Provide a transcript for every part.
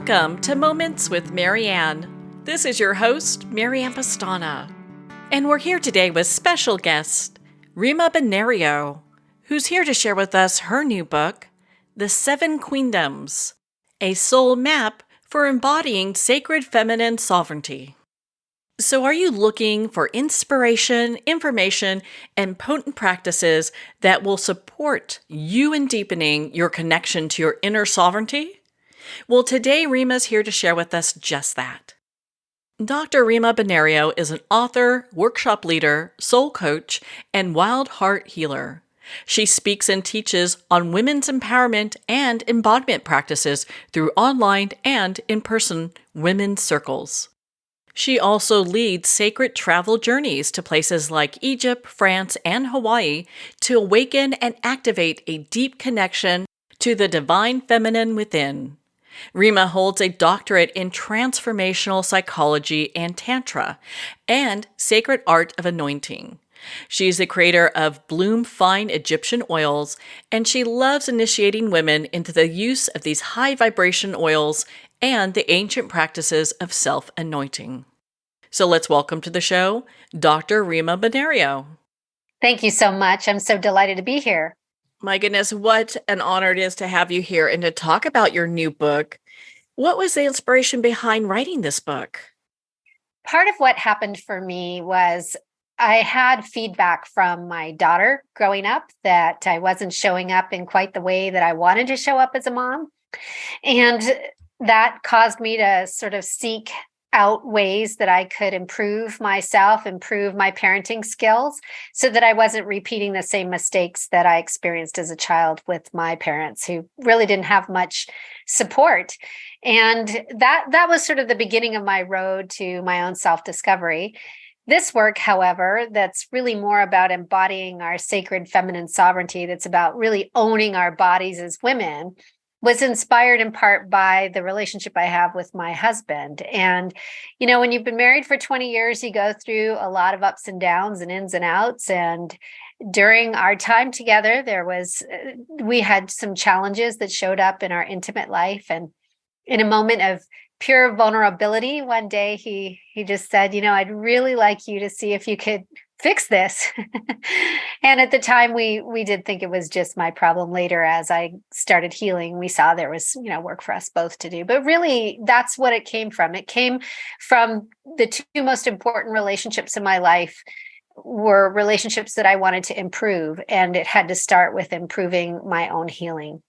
Welcome to Moments with Marianne. This is your host, Marianne Pastana. And we're here today with special guest, Rima Bonario, who's here to share with us her new book, The Seven Queendoms, a SoulMap for Embodying Sacred Feminine Sovereignty. So are you looking for inspiration, information, and potent practices that will support you in deepening your connection to your inner sovereignty? Well, today Rima's here to share with us just that. Dr. Rima Bonario is an author, workshop leader, soul coach, and wild heart healer. She speaks and teaches on women's empowerment and embodiment practices through online and in-person women's circles. She also leads sacred travel journeys to places like Egypt, France, and Hawaii to awaken and activate a deep connection to the divine feminine within. Rima holds a doctorate in transformational psychology and tantra and sacred art of anointing. She's the creator of Bloom Fine Egyptian oils, and she loves initiating women into the use of these high vibration oils and the ancient practices of self-anointing. So let's welcome to the show, Dr. Rima Bonario. Thank you so much. I'm so delighted to be here. My goodness, what an honor it is to have you here and to talk about your new book. What was the inspiration behind writing this book? Part of what happened for me was I had feedback from my daughter growing up that I wasn't showing up in quite the way that I wanted to show up as a mom. And that caused me to sort of seek out ways that I could improve myself, improve my parenting skills so that I wasn't repeating the same mistakes that I experienced as a child with my parents who really didn't have much support. And that was sort of the beginning of my road to my own self-discovery. This work, however, that's really more about embodying our sacred feminine sovereignty, that's about really owning our bodies as women, was inspired in part by the relationship I have with my husband. And, you know, when you've been married for 20 years, you go through a lot of ups and downs and ins and outs. And during our time together, we had some challenges that showed up in our intimate life. And in a moment of pure vulnerability, one day he just said, you know, I'd really like you to see if you could fix this. And at the time, we did think it was just my problem. Later, as I started healing, we saw there was, you know, work for us both to do. But really, that's what it came from. It came from the two most important relationships in my life were relationships that I wanted to improve. And it had to start with improving my own healing.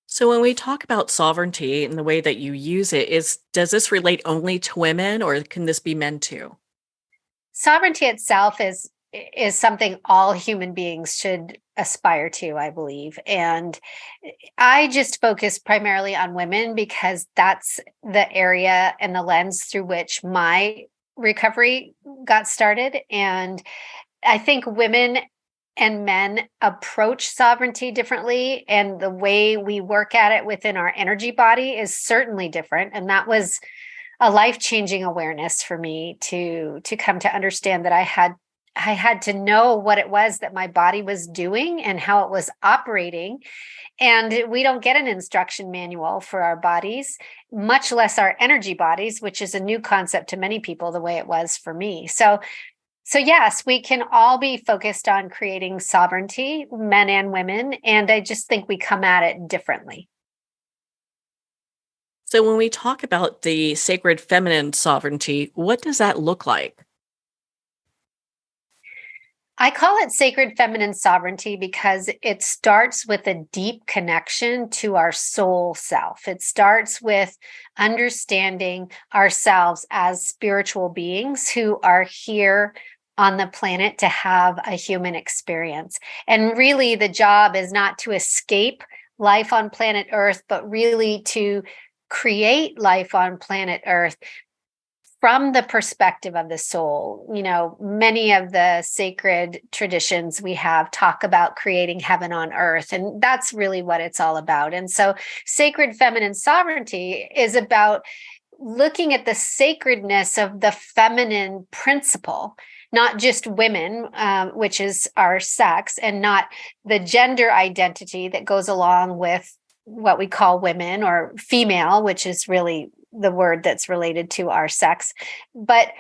So when we talk about sovereignty and the way that you use it, does this relate only to women or can this be men too? Sovereignty itself is something all human beings should aspire to, I believe. And I just focus primarily on women because that's the area and the lens through which my recovery got started. And I think women and men approach sovereignty differently. And the way we work at it within our energy body is certainly different. And that was a life-changing awareness for me to come to understand that I had to know what it was that my body was doing and how it was operating. And we don't get an instruction manual for our bodies, much less our energy bodies, which is a new concept to many people, the way it was for me. So yes, we can all be focused on creating sovereignty, men and women, and I just think we come at it differently. So when we talk about the sacred feminine sovereignty, what does that look like? I call it sacred feminine sovereignty because it starts with a deep connection to our soul self. It starts with understanding ourselves as spiritual beings who are here on the planet to have a human experience. And really, the job is not to escape life on planet Earth, but really to create life on planet Earth from the perspective of the soul. You know, many of the sacred traditions we have talk about creating heaven on earth, and that's really what it's all about. And so sacred feminine sovereignty is about looking at the sacredness of the feminine principle, not just women, which is our sex, and not the gender identity that goes along with what we call women or female, which is really the word that's related to our sex, but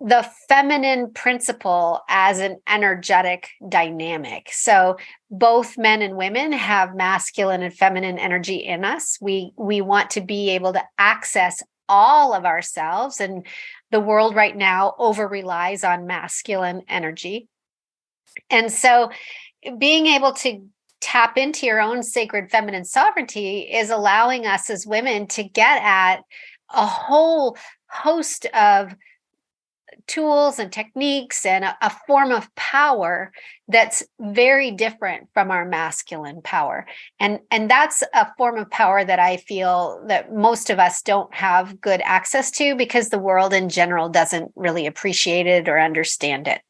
the feminine principle as an energetic dynamic. So both men and women have masculine and feminine energy in us. We want to be able to access all of ourselves, and the world right now over relies on masculine energy. And so being able to tap into your own sacred feminine sovereignty is allowing us as women to get at a whole host of tools and techniques and a form of power that's very different from our masculine power. And that's a form of power that I feel that most of us don't have good access to because the world in general doesn't really appreciate it or understand it.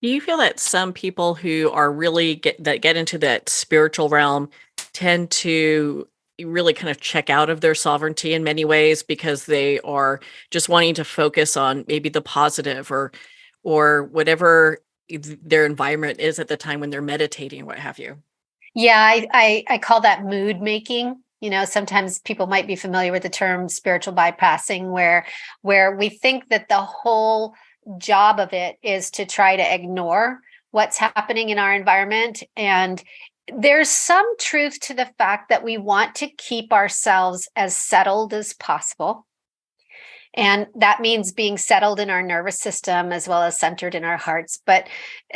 Do you feel that some people who are really get into that spiritual realm tend to really kind of check out of their sovereignty in many ways because they are just wanting to focus on maybe the positive or whatever their environment is at the time when they're meditating, what have you? Yeah, I call that mood making. Sometimes people might be familiar with the term spiritual bypassing, where we think that the whole job of it is to try to ignore what's happening in our environment. And there's some truth to the fact that we want to keep ourselves as settled as possible. And that means being settled in our nervous system as well as centered in our hearts. But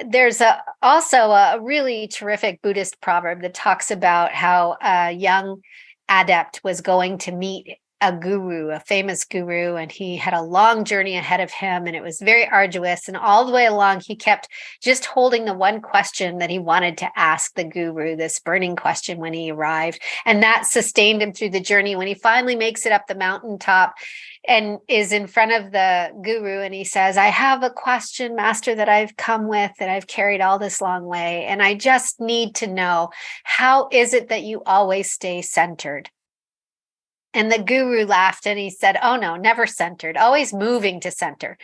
there's also a really terrific Buddhist proverb that talks about how a young adept was going to meet a guru, a famous guru, and he had a long journey ahead of him, and it was very arduous. And all the way along, he kept just holding the one question that he wanted to ask the guru, this burning question when he arrived. And that sustained him through the journey. When he finally makes it up the mountaintop and is in front of the guru, and he says, I have a question, master, that I've come with, that I've carried all this long way. And I just need to know, how is it that you always stay centered? And the guru laughed and he said, oh no, never centered, always moving to center.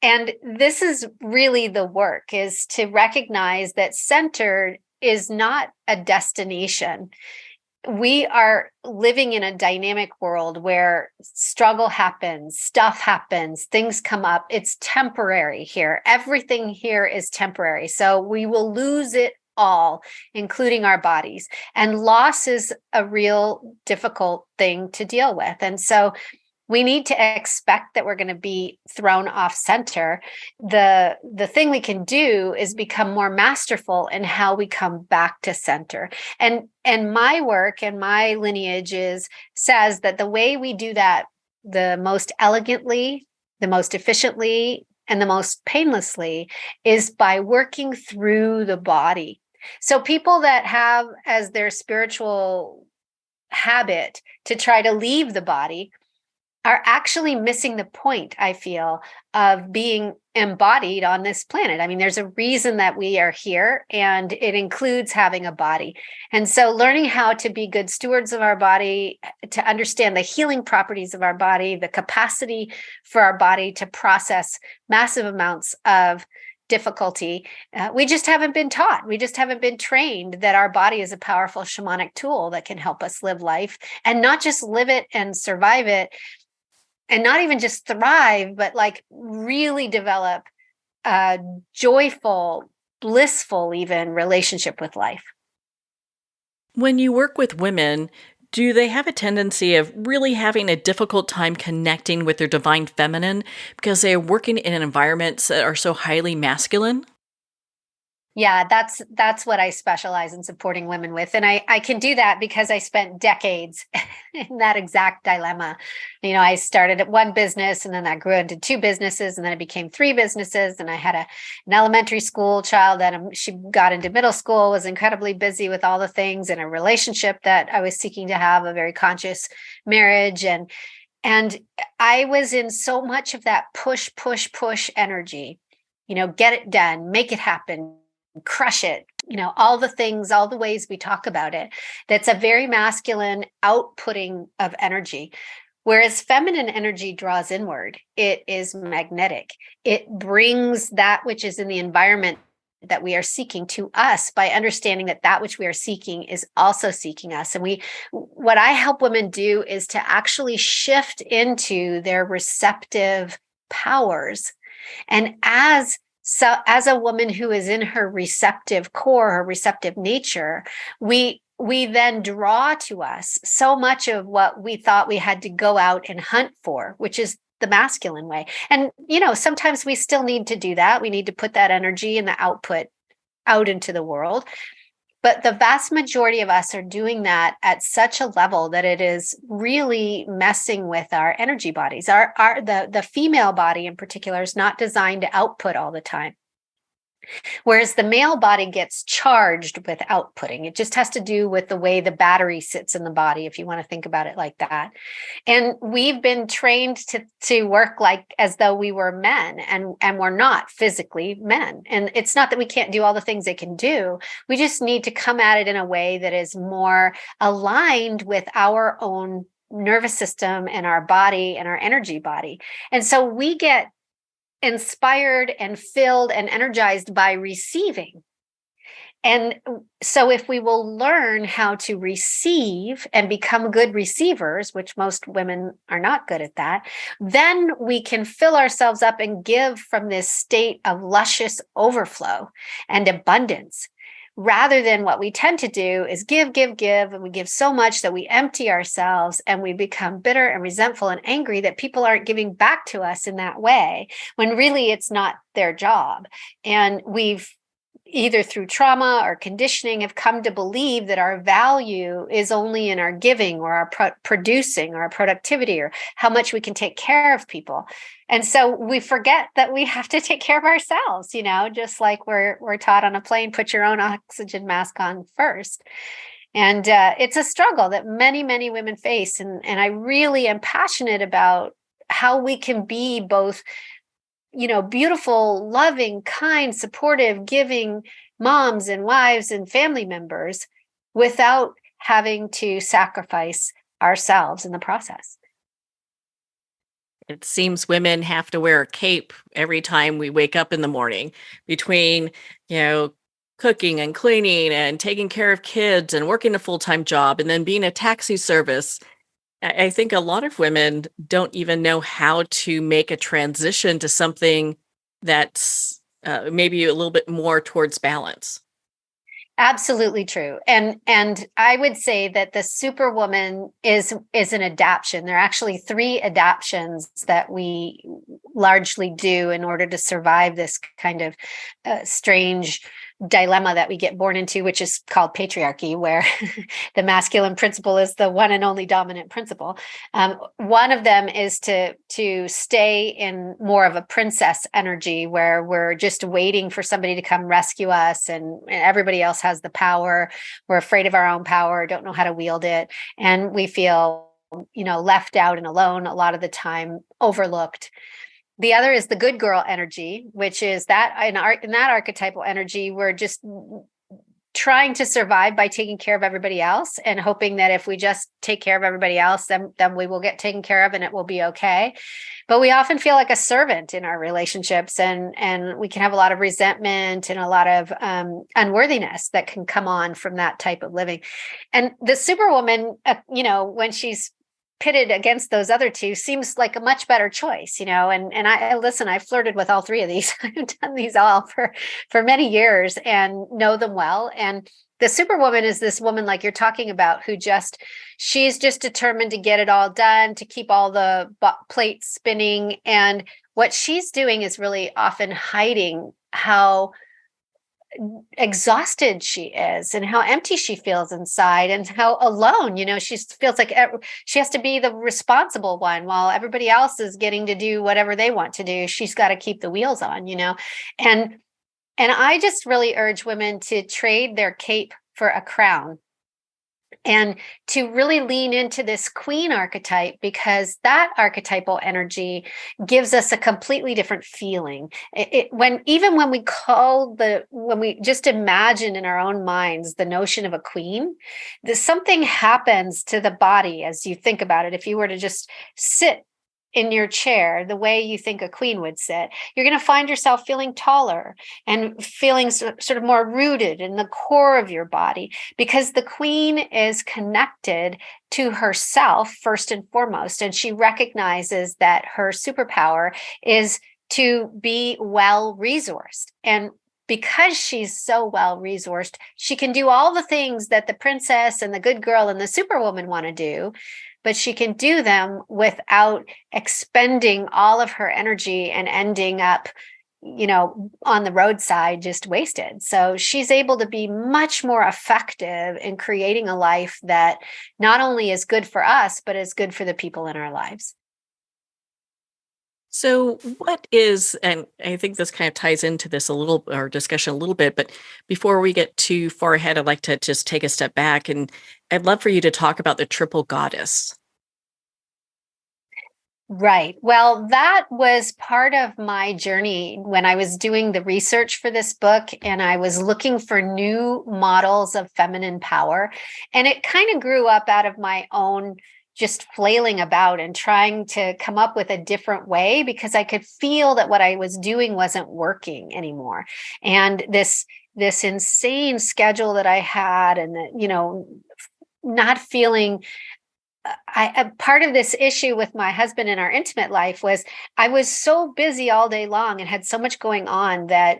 And this is really the work, is to recognize that centered is not a destination. We are living in a dynamic world where struggle happens, stuff happens, things come up. It's temporary here. Everything here is temporary. So we will lose it all, including our bodies. And loss is a real difficult thing to deal with. And so we need to expect that we're going to be thrown off center. The thing we can do is become more masterful in how we come back to center. And my work and my lineage says that the way we do that the most elegantly, the most efficiently, and the most painlessly is by working through the body. So people that have as their spiritual habit to try to leave the body are actually missing the point, I feel, of being embodied on this planet. I mean, there's a reason that we are here, and it includes having a body. And so learning how to be good stewards of our body, to understand the healing properties of our body, the capacity for our body to process massive amounts of difficulty. We just haven't been taught. We just haven't been trained that our body is a powerful shamanic tool that can help us live life, and not just live it and survive it, and not even just thrive, but like really develop a joyful, blissful, even relationship with life. When you work with women, do they have a tendency of really having a difficult time connecting with their divine feminine because they are working in environments that are so highly masculine? Yeah, that's what I specialize in supporting women with. And I can do that because I spent decades in that exact dilemma. I started at one business, and then that grew into two businesses, and then it became three businesses. And I had an elementary school child that she got into middle school, was incredibly busy with all the things, in a relationship that I was seeking to have, a very conscious marriage. And I was in so much of that push energy, get it done, make it happen, crush it, all the things, all the ways we talk about it. That's a very masculine outputting of energy. Whereas feminine energy draws inward. It is magnetic. It brings that which is in the environment that we are seeking to us by understanding that that which we are seeking is also seeking us. And what I help women do is to actually shift into their receptive powers. And as a woman who is in her receptive core, her receptive nature, we then draw to us so much of what we thought we had to go out and hunt for, which is the masculine way. And, sometimes we still need to do that. We need to put that energy and the output out into the world. But the vast majority of us are doing that at such a level that it is really messing with our energy bodies. The female body in particular is not designed to output all the time. Whereas the male body gets charged with outputting. It just has to do with the way the battery sits in the body, if you want to think about it like that. And we've been trained to work like as though we were men, and we're not physically men. And it's not that we can't do all the things they can do. We just need to come at it in a way that is more aligned with our own nervous system and our body and our energy body. And so we get inspired and filled and energized by receiving. And so if we will learn how to receive and become good receivers, which most women are not good at that, then we can fill ourselves up and give from this state of luscious overflow and abundance. Rather than what we tend to do is give, and we give so much that we empty ourselves and we become bitter and resentful and angry that people aren't giving back to us in that way, when really it's not their job. And we've either through trauma or conditioning have come to believe that our value is only in our giving or our producing or our productivity or how much we can take care of people. And so we forget that we have to take care of ourselves, just like we're taught on a plane, put your own oxygen mask on first. And it's a struggle that many, many women face. And I really am passionate about how we can be both beautiful, loving, kind, supportive, giving moms and wives and family members without having to sacrifice ourselves in the process. It seems women have to wear a cape every time we wake up in the morning between, cooking and cleaning and taking care of kids and working a full-time job and then being a taxi service. I think a lot of women don't even know how to make a transition to something that's maybe a little bit more towards balance. Absolutely true. And I would say that the superwoman is an adaptation. There are actually 3 adaptations that we largely do in order to survive this kind of strange dilemma that we get born into, which is called patriarchy, where the masculine principle is the one and only dominant principle. One of them is to stay in more of a princess energy, where we're just waiting for somebody to come rescue us, and everybody else has the power. We're afraid of our own power, don't know how to wield it, and we feel left out and alone a lot of the time, overlooked. The other is the good girl energy, which is that in that archetypal energy, we're just trying to survive by taking care of everybody else and hoping that if we just take care of everybody else, then we will get taken care of and it will be okay. But we often feel like a servant in our relationships, and we can have a lot of resentment and a lot of unworthiness that can come on from that type of living. And the superwoman, when she's pitted against those other 2, seems like a much better choice, and I flirted with all 3 of these. I've done these all for many years and know them well. And the superwoman is this woman like you're talking about, who she's just determined to get it all done, to keep all the plates spinning. And what she's doing is really often hiding how exhausted she is and how empty she feels inside and how alone, she feels like she has to be the responsible one while everybody else is getting to do whatever they want to do. She's got to keep the wheels on, and I just really urge women to trade their cape for a crown and to really lean into this queen archetype, because that archetypal energy gives us a completely different feeling. When we just imagine in our own minds the notion of a queen, something happens to the body as you think about it. If you were to just sit in your chair the way you think a queen would sit, you're going to find yourself feeling taller and feeling sort of more rooted in the core of your body, because the queen is connected to herself first and foremost. And she recognizes that her superpower is to be well resourced. And because she's so well resourced, she can do all the things that the princess and the good girl and the superwoman want to do, but she can do them without expending all of her energy and ending up, on the roadside just wasted. So she's able to be much more effective in creating a life that not only is good for us, but is good for the people in our lives. So, what is, and I think this kind of ties into this a little, our discussion a little bit, but before we get too far ahead, I'd like to just take a step back, and I'd love for you to talk about the triple goddess. Right. Well, that was part of my journey when I was doing the research for this book, and I was looking for new models of feminine power. And it kind of grew up out of my own just flailing about and trying to come up with a different way, because I could feel that what I was doing wasn't working anymore. And this insane schedule that I had, and not feeling part of this issue with my husband in our intimate life was I was so busy all day long and had so much going on that,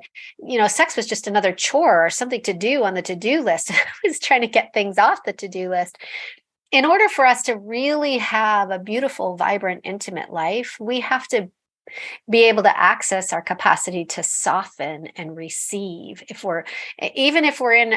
sex was just another chore or something to do on the to-do list. I was trying to get things off the to-do list. In order for us to really have a beautiful, vibrant, intimate life, we have to be able to access our capacity to soften and receive. Even if we're in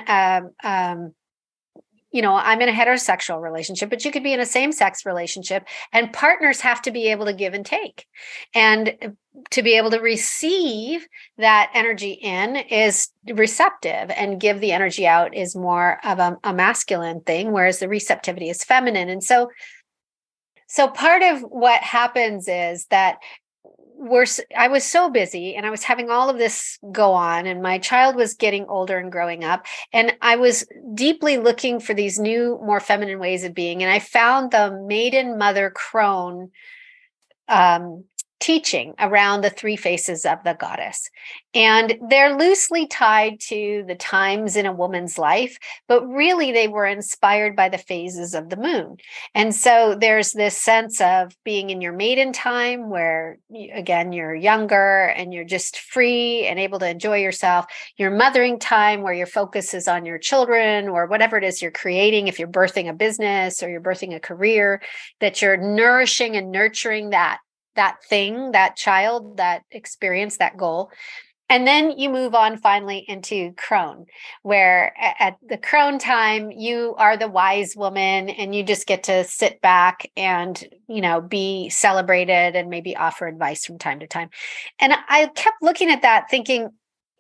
I'm in a heterosexual relationship, but you could be in a same-sex relationship, and partners have to be able to give and take. And to be able to receive that energy in is receptive, and give the energy out is more of a masculine thing, whereas the receptivity is feminine. And so part of what happens is that I was so busy, and I was having all of this go on, and my child was getting older and growing up, and I was deeply looking for these new, more feminine ways of being. And I found the Maiden Mother Crone teaching around the three faces of the goddess. And they're loosely tied to the times in a woman's life, but really they were inspired by the phases of the moon. And so there's this sense of being in your maiden time where, again, you're younger and you're just free and able to enjoy yourself. Your mothering time where your focus is on your children or whatever it is you're creating. If you're birthing a business or you're birthing a career, that you're nourishing and nurturing that thing, that child, that experience, that goal. And then you move on finally into crone, where at the crone time, you are the wise woman and you just get to sit back and, be celebrated and maybe offer advice from time to time. And I kept looking at that thinking,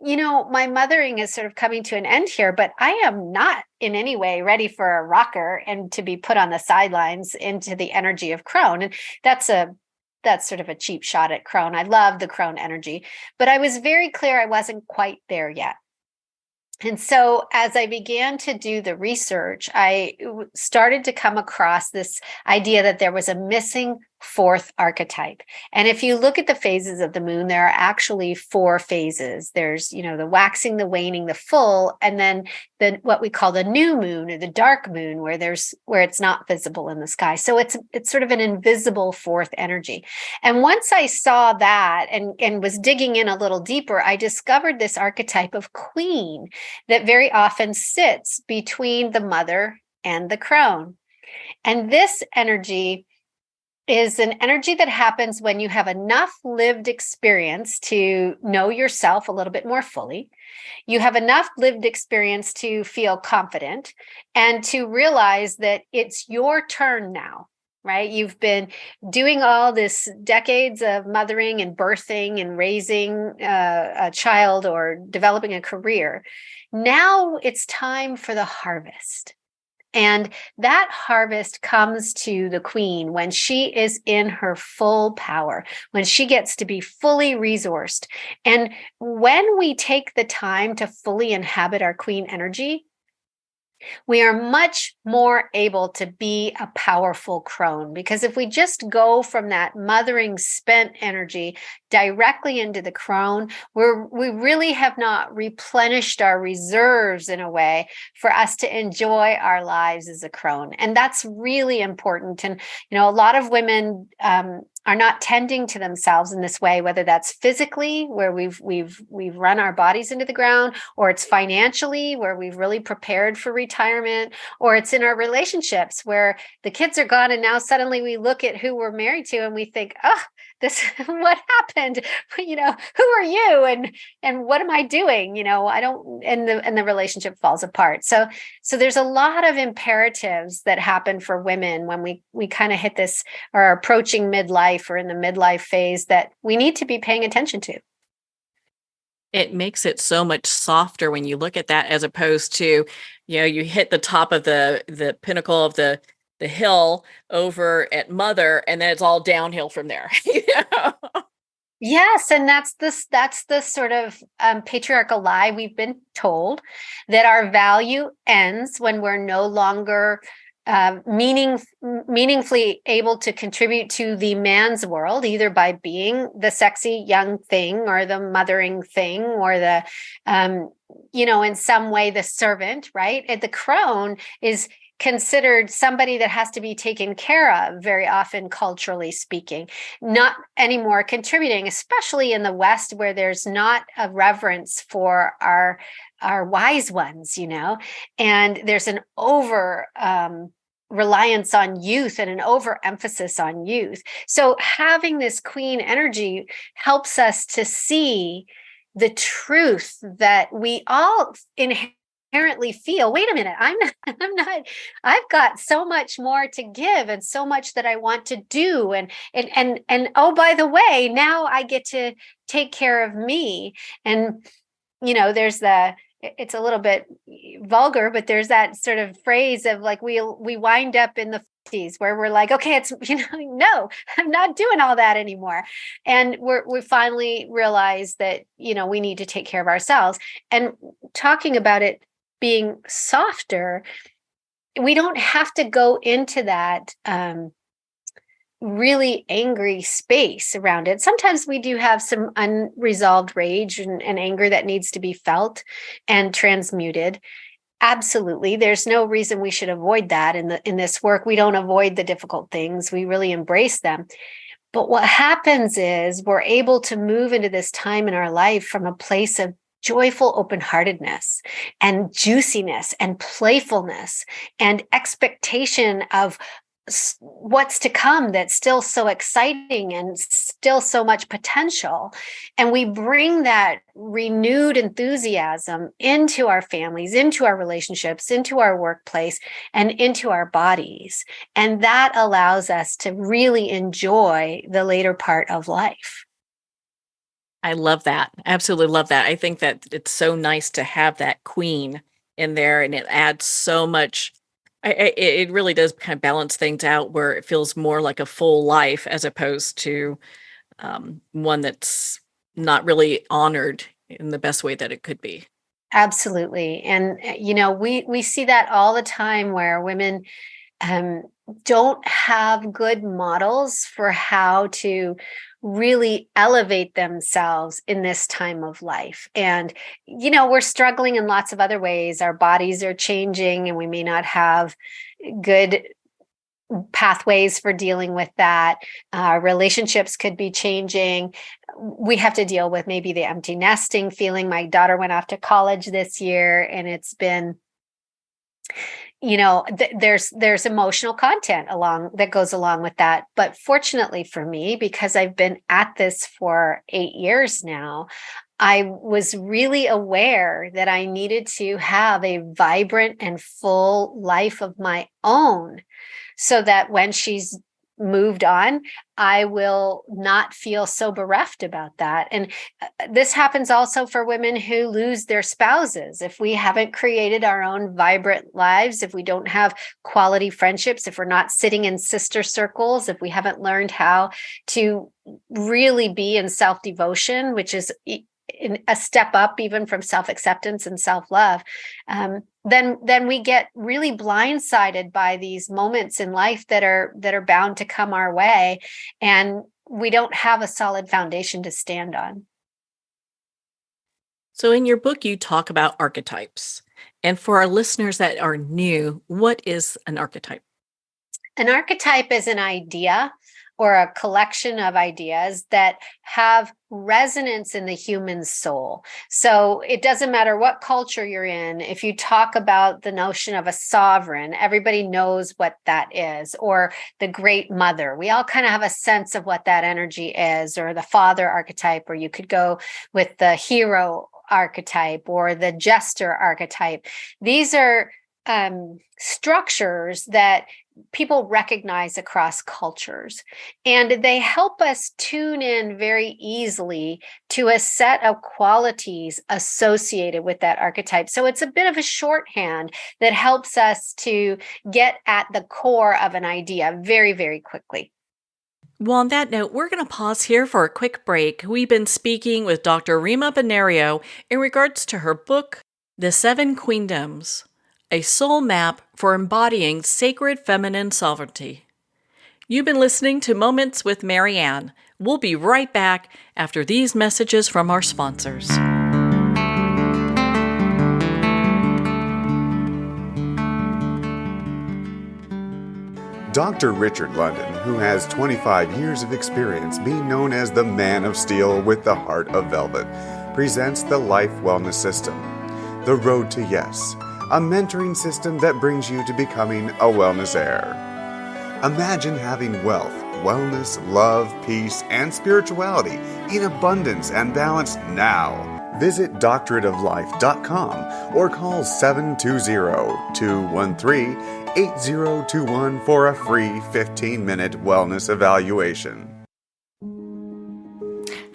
my mothering is sort of coming to an end here, but I am not in any way ready for a rocker and to be put on the sidelines into the energy of crone. And that's sort of a cheap shot at crone. I love the crone energy, but I was very clear I wasn't quite there yet. And so as I began to do the research, I started to come across this idea that there was a missing fourth archetype. And if you look at the phases of the moon, there are actually four phases. There's, the waxing, the waning, the full, and then what we call the new moon or the dark moon, where it's not visible in the sky. So it's sort of an invisible fourth energy. And once I saw that and was digging in a little deeper, I discovered this archetype of queen that very often sits between the mother and the crone. And this energy is an energy that happens when you have enough lived experience to know yourself a little bit more fully. You have enough lived experience to feel confident and to realize that it's your turn now, right? You've been doing all this decades of mothering and birthing and raising a child or developing a career. Now it's time for the harvest. And that harvest comes to the queen when she is in her full power, when she gets to be fully resourced. And when we take the time to fully inhabit our queen energy, we are much more able to be a powerful crone, because if we just go from that mothering spent energy directly into the crone, we really have not replenished our reserves in a way for us to enjoy our lives as a crone. And that's really important. And, a lot of women are not tending to themselves in this way, whether that's physically, where we've run our bodies into the ground, or it's financially, where we've really prepared for retirement, or it's in our relationships where the kids are gone and now suddenly we look at who we're married to and we think, oh, this what happened? Who are you and what am I doing? I don't, and the relationship falls apart. So there's a lot of imperatives that happen for women when we kind of hit this or are approaching midlife or in the midlife phase that we need to be paying attention to. It makes it so much softer when you look at that, as opposed to, you hit the top of the pinnacle of the hill over at mother, and then it's all downhill from there. Yes, and that's the sort of patriarchal lie we've been told, that our value ends when we're no longer meaningfully able to contribute to the man's world, either by being the sexy young thing or the mothering thing or the, in some way the servant, right? And the crone is considered somebody that has to be taken care of, very often culturally speaking, not anymore contributing, especially in the West, where there's not a reverence for our wise ones, and there's an over reliance on youth and an overemphasis on youth. So having this queen energy helps us to see the truth that we all inherently feel. Wait a minute, I'm not, I've got so much more to give and so much that I want to do. And oh, by the way, now I get to take care of me. And, there's it's a little bit vulgar, but there's that sort of phrase of like, we wind up in the 50s where we're like, okay, it's, no, I'm not doing all that anymore. And we finally realize that, we need to take care of ourselves. And talking about it being softer, we don't have to go into that really angry space around it. Sometimes we do have some unresolved rage and anger that needs to be felt and transmuted. Absolutely. There's no reason we should avoid that in this work. We don't avoid the difficult things. We really embrace them. But what happens is we're able to move into this time in our life from a place of joyful open-heartedness and juiciness and playfulness and expectation of what's to come that's still so exciting and still so much potential. And we bring that renewed enthusiasm into our families, into our relationships, into our workplace, and into our bodies. And that allows us to really enjoy the later part of life. I love that. Absolutely love that. I think that it's so nice to have that queen in there, and it adds so much. It really does kind of balance things out where it feels more like a full life as opposed to one that's not really honored in the best way that it could be. Absolutely. And, we see that all the time where women don't have good models for how to really elevate themselves in this time of life. And, we're struggling in lots of other ways. Our bodies are changing and we may not have good pathways for dealing with that. Relationships could be changing. We have to deal with maybe the empty nesting feeling. My daughter went off to college this year, and it's been, there's emotional content that goes along with that. But fortunately for me, because I've been at this for 8 years now, I was really aware that I needed to have a vibrant and full life of my own, so that when she's moved on, I will not feel so bereft about that. And this happens also for women who lose their spouses. If we haven't created our own vibrant lives, if we don't have quality friendships, if we're not sitting in sister circles, if we haven't learned how to really be in self-devotion, which is a step up even from self-acceptance and self-love, then we get really blindsided by these moments in life that are bound to come our way, and we don't have a solid foundation to stand on. So, in your book, you talk about archetypes. And for our listeners that are new, what is an archetype? An archetype is an idea or a collection of ideas that have resonance in the human soul. So it doesn't matter what culture you're in. If you talk about the notion of a sovereign, everybody knows what that is, or the great mother. We all kind of have a sense of what that energy is, or the father archetype, or you could go with the hero archetype or the jester archetype. These are structures that people recognize across cultures, and they help us tune in very easily to a set of qualities associated with that archetype. So it's a bit of a shorthand that helps us to get at the core of an idea very, very quickly. Well, on that note, we're going to pause here for a quick break. We've been speaking with Dr. Rima Bonario in regards to her book, The Seven Queendoms, a soul map for embodying sacred feminine sovereignty. You've been listening to Moments with Marianne. We'll be right back after these messages from our sponsors. Dr. Richard London, who has 25 years of experience being known as the Man of Steel with the Heart of Velvet, presents the Life Wellness System, The Road to Yes, a mentoring system that brings you to becoming a wellness heir. Imagine having wealth, wellness, love, peace, and spirituality in abundance and balance now. Visit doctorateoflife.com or call 720-213-8021 for a free 15-minute wellness evaluation.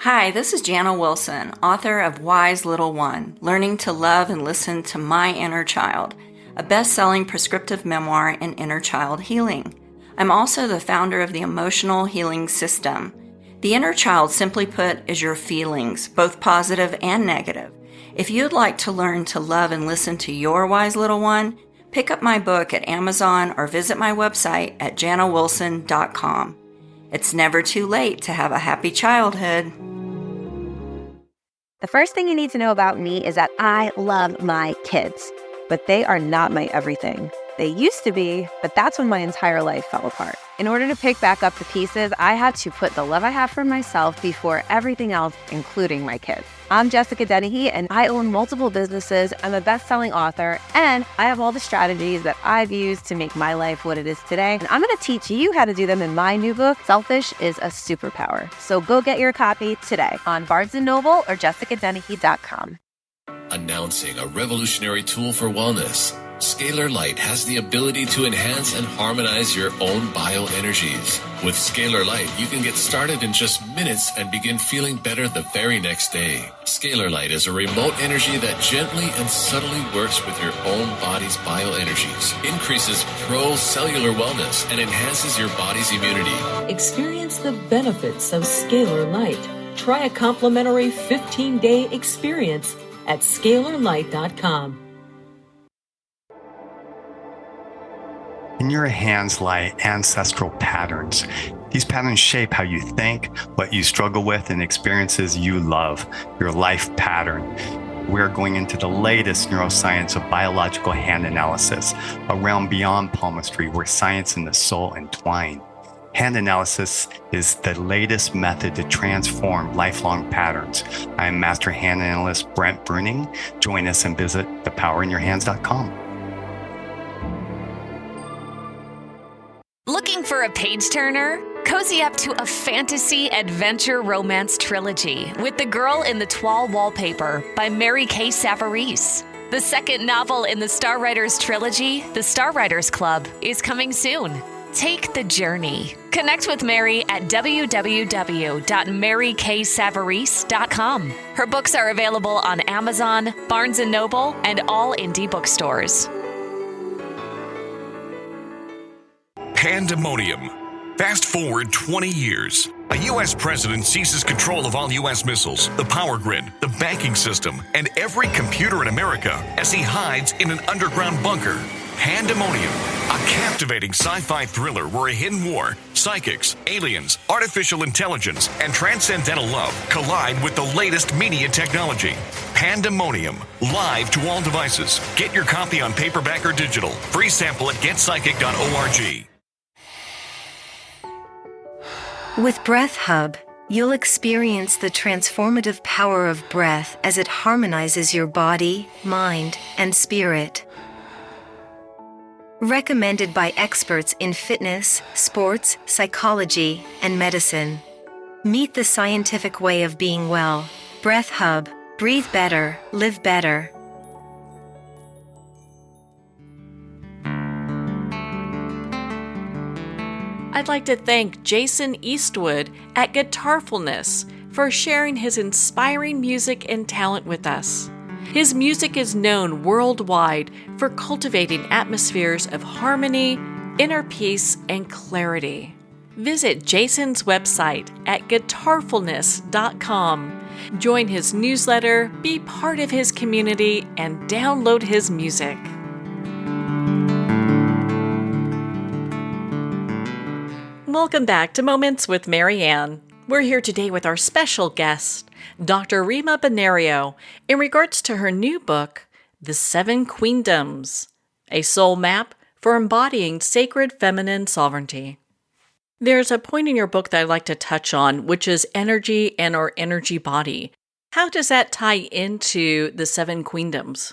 Hi, this is Jana Wilson, author of Wise Little One, Learning to Love and Listen to My Inner Child, a best-selling prescriptive memoir in inner child healing. I'm also the founder of the Emotional Healing System. The inner child, simply put, is your feelings, both positive and negative. If you'd like to learn to love and listen to your wise little one, pick up my book at Amazon or visit my website at janawilson.com. It's never too late to have a happy childhood. The first thing you need to know about me is that I love my kids, but they are not my everything. They used to be, but that's when my entire life fell apart. In order to pick back up the pieces, I had to put the love I have for myself before everything else, including my kids. I'm Jessica Dennehy, and I own multiple businesses. I'm a best-selling author, and I have all the strategies that I've used to make my life what it is today. And I'm going to teach you how to do them in my new book, Selfish is a Superpower. So go get your copy today on Barnes & Noble or jessicadennehy.com. Announcing a revolutionary tool for wellness. Scalar Light has the ability to enhance and harmonize your own bioenergies. With Scalar Light, you can get started in just minutes and begin feeling better the very next day. Scalar Light is a remote energy that gently and subtly works with your own body's bioenergies, increases pro-cellular wellness, and enhances your body's immunity. Experience the benefits of Scalar Light. Try a complimentary 15-day experience at scalarlight.com. In your hands lie ancestral patterns. These patterns shape how you think, what you struggle with, and experiences you love, your life pattern. We're going into the latest neuroscience of biological hand analysis, a realm beyond palmistry where science and the soul entwine. Hand analysis is the latest method to transform lifelong patterns. I am Master Hand Analyst Brent Bruning. Join us and visit thepowerinyourhands.com. Looking for a page turner? Cozy up to a fantasy adventure romance trilogy with The Girl in the Toile Wallpaper by Mary Kay Savarese. The second novel in the Star Writers trilogy, The Star Writers Club, is coming soon. Take the journey. Connect with Mary at www.maryksavarese.com. Her books are available on Amazon, Barnes & Noble, and all indie bookstores. Pandemonium. Fast forward 20 years. A U.S. president seizes control of all U.S. missiles, the power grid, the banking system, and every computer in America as he hides in an underground bunker. Pandemonium, a captivating sci-fi thriller where a hidden war, psychics, aliens, artificial intelligence, and transcendental love collide with the latest media technology. Pandemonium, live to all devices. Get your copy on paperback or digital. Free sample at getpsychic.org. With Breath Hub, you'll experience the transformative power of breath as it harmonizes your body, mind, and spirit. Recommended by experts in fitness, sports, psychology, and medicine. Meet the scientific way of being well. Breath Hub. Breathe better, live better. I'd like to thank Jason Eastwood at Guitarfulness for sharing his inspiring music and talent with us. His music is known worldwide for cultivating atmospheres of harmony, inner peace, and clarity. Visit Jason's website at guitarfulness.com. Join his newsletter, be part of his community, and download his music. Welcome back to Moments with Marianne. We're here today with our special guest, Dr. Rima Bonario, in regards to her new book, The Seven Queendoms, a soul map for embodying sacred feminine sovereignty. There's a point in your book that I'd like to touch on, which is energy and our energy body. How does that tie into the Seven Queendoms?